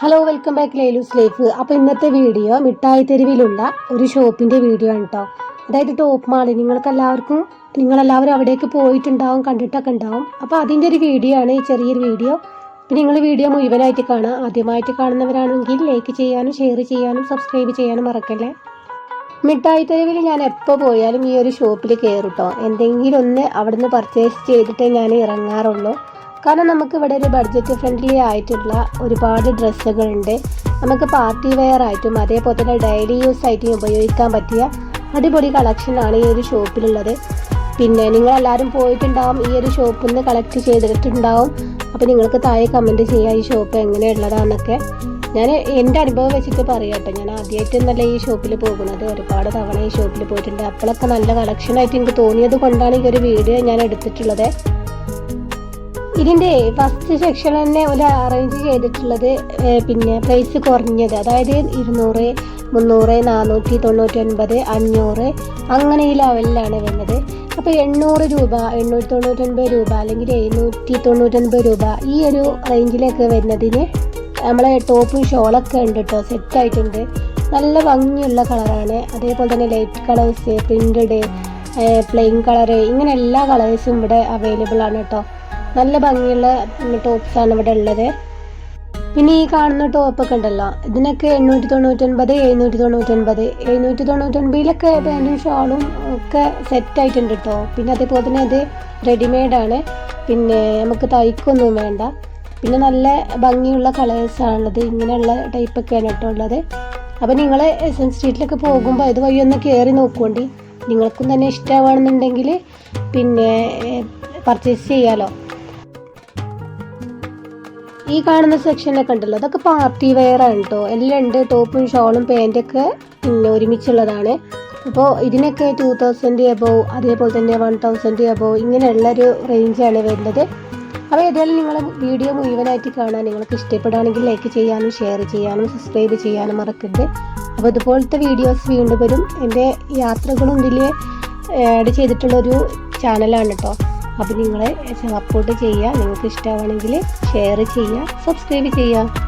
Hello welcome back Lailu's life. അപ്പോൾ ഇന്നത്തെ video മിഠായി തെരുവിലുള്ള ഒരു ഷോപ്പിൻ്റെ വീഡിയോ ആണ് കേട്ടോ. അതായത് ടോപ്പ് മാൾ. നിങ്ങളെല്ലാവരും അവിടേക്ക് പോയിട്ടുണ്ടാവും, കണ്ടിട്ടൊക്കെ ഉണ്ടാവും. അപ്പോൾ അതിൻ്റെ ഒരു വീഡിയോ ആണ്, ഈ ചെറിയൊരു വീഡിയോ. അപ്പോൾ നിങ്ങൾ വീഡിയോ മുഴുവനായിട്ട് കാണാം. ആദ്യമായിട്ട് കാണുന്നവരാണെങ്കിൽ ലൈക്ക് ചെയ്യാനും ഷെയർ ചെയ്യാനും സബ്സ്ക്രൈബ് ചെയ്യാനും മറക്കല്ലേ. മിഠായി തെരുവിൽ ഞാൻ എപ്പോൾ പോയാലും ഈ ഒരു ഷോപ്പിൽ കയറും കേട്ടോ. എന്തെങ്കിലും ഒന്ന് അവിടെ നിന്ന് പർച്ചേസ് ചെയ്തിട്ടേ ഞാൻ ഇറങ്ങാറുള്ളൂ. കാരണം നമുക്ക് ഇവിടെ ഒരു ബഡ്ജറ്റ് ഫ്രണ്ട്ലി ആയിട്ടുള്ള ഒരുപാട് ഡ്രസ്സുകളുണ്ട്. നമുക്ക് പാർട്ടി വെയർ ആയിട്ടും അതേപോലെ തന്നെ ഡെയിലി യൂസ് ആയിട്ടും ഉപയോഗിക്കാൻ പറ്റിയ അടിപൊളി കളക്ഷനാണ് ഈ ഒരു ഷോപ്പിലുള്ളത്. പിന്നെ നിങ്ങളെല്ലാവരും പോയിട്ടുണ്ടാവും, ഈ ഒരു ഷോപ്പിൽ നിന്ന് കളക്ട് ചെയ്തിട്ടുണ്ടാവും. അപ്പോൾ നിങ്ങൾക്ക് താഴെ കമൻറ്റ് ചെയ്യാം ഈ ഷോപ്പ് എങ്ങനെയുള്ളതാണെന്നൊക്കെ. ഞാൻ എൻ്റെ അനുഭവം വെച്ചിട്ട് പറയാം കേട്ടോ. ഞാൻ ആദ്യമായിട്ടൊന്നല്ല ഈ ഷോപ്പിൽ പോകുന്നത്, ഒരുപാട് തവണ ഈ ഷോപ്പിൽ പോയിട്ടുണ്ട്. അപ്പോഴൊക്കെ നല്ല കളക്ഷനായിട്ട് എനിക്ക് തോന്നിയത് കൊണ്ടാണ് ഈ ഒരു വീഡിയോ ഞാൻ എടുത്തിട്ടുള്ളത്. ഇതിൻ്റെ ഫസ്റ്റ് സെക്ഷൻ തന്നെ ഒരു അറേഞ്ച് ചെയ്തിട്ടുള്ളത് പിന്നെ പ്രൈസ് കുറഞ്ഞത്, അതായത് 200, 300, 499, 500 അങ്ങനെ ഈ ലെവലിലാണ് വരുന്നത്. അപ്പോൾ 800 രൂപ, 899 രൂപ അല്ലെങ്കിൽ 799 രൂപ ഈ ഒരു റേഞ്ചിലേക്ക് വരുന്നതിന് നമ്മളെ ടോപ്പും ഷോളൊക്കെ ഉണ്ട് കേട്ടോ, സെറ്റായിട്ടുണ്ട്. നല്ല ഭംഗിയുള്ള കളറാണ്. അതേപോലെ തന്നെ light colours, printed, plain colour, ഇങ്ങനെ എല്ലാ കളേഴ്സും ഇവിടെ അവൈലബിൾ ആണ് കേട്ടോ. നല്ല ഭംഗിയുള്ള ടോപ്സാണ് ഇവിടെ ഉള്ളത്. പിന്നെ ഈ കാണുന്ന ടോപ്പൊക്കെ ഉണ്ടല്ലോ, ഇതിനൊക്കെ 899, 799, 799 പാൻറ്റും ഷോളും ഒക്കെ സെറ്റായിട്ടുണ്ട് കേട്ടോ. പിന്നെ അതേപോലെ തന്നെ ഇത് റെഡിമെയ്ഡാണ്, പിന്നെ നമുക്ക് തയ്ക്കൊന്നും വേണ്ട. പിന്നെ നല്ല ഭംഗിയുള്ള കളേഴ്സാണുള്ളത്. ഇങ്ങനെയുള്ള ടൈപ്പൊക്കെയാണ് കേട്ടോ ഉള്ളത്. അപ്പോൾ നിങ്ങൾ എസ്എൻ സ്ട്രീറ്റിലൊക്കെ പോകുമ്പോൾ ഇതുവഴി ഒന്ന് കയറി നോക്കുകൊണ്ടി. നിങ്ങൾക്കും തന്നെ ഇഷ്ടമാണെന്നുണ്ടെങ്കിൽ പിന്നെ പർച്ചേസ് ചെയ്യാമല്ലോ. ഈ കാണുന്ന സെക്ഷനൊക്കെ ഉണ്ടല്ലോ, അതൊക്കെ പാർട്ടി വെയർ ആണ് കേട്ടോ. എല്ലാം ഉണ്ട്, ടോപ്പും ഷോളും പാൻറ്റൊക്കെ പിന്നെ ഒരുമിച്ചുള്ളതാണ്. അപ്പോൾ ഇതിനൊക്കെ 2000 എബോവ്, അതേപോലെ തന്നെ 1000 എബോവ് ഇങ്ങനെയുള്ളൊരു റേഞ്ചാണ് വരുന്നത്. അപ്പോൾ ഏതായാലും നിങ്ങൾ വീഡിയോ മുഴുവനായിട്ട് കാണാൻ നിങ്ങൾക്ക് ഇഷ്ടപ്പെടുകയാണെങ്കിൽ ലൈക്ക് ചെയ്യാനും ഷെയർ ചെയ്യാനും സബ്സ്ക്രൈബ് ചെയ്യാനും മറക്കരുത്. അപ്പോൾ ഇതുപോലത്തെ വീഡിയോസ് വീണ്ടും വരും. എൻ്റെ യാത്രകളും ഇതിൽ ആഡ് ചെയ്തിട്ടുള്ളൊരു ചാനലാണ് കേട്ടോ. അപ്പോൾ നിങ്ങൾ സപ്പോർട്ട് ചെയ്യുക. നിങ്ങൾക്ക് ഇഷ്ടമാണെങ്കിൽ ഷെയർ ചെയ്യുക, സബ്സ്ക്രൈബ് ചെയ്യുക.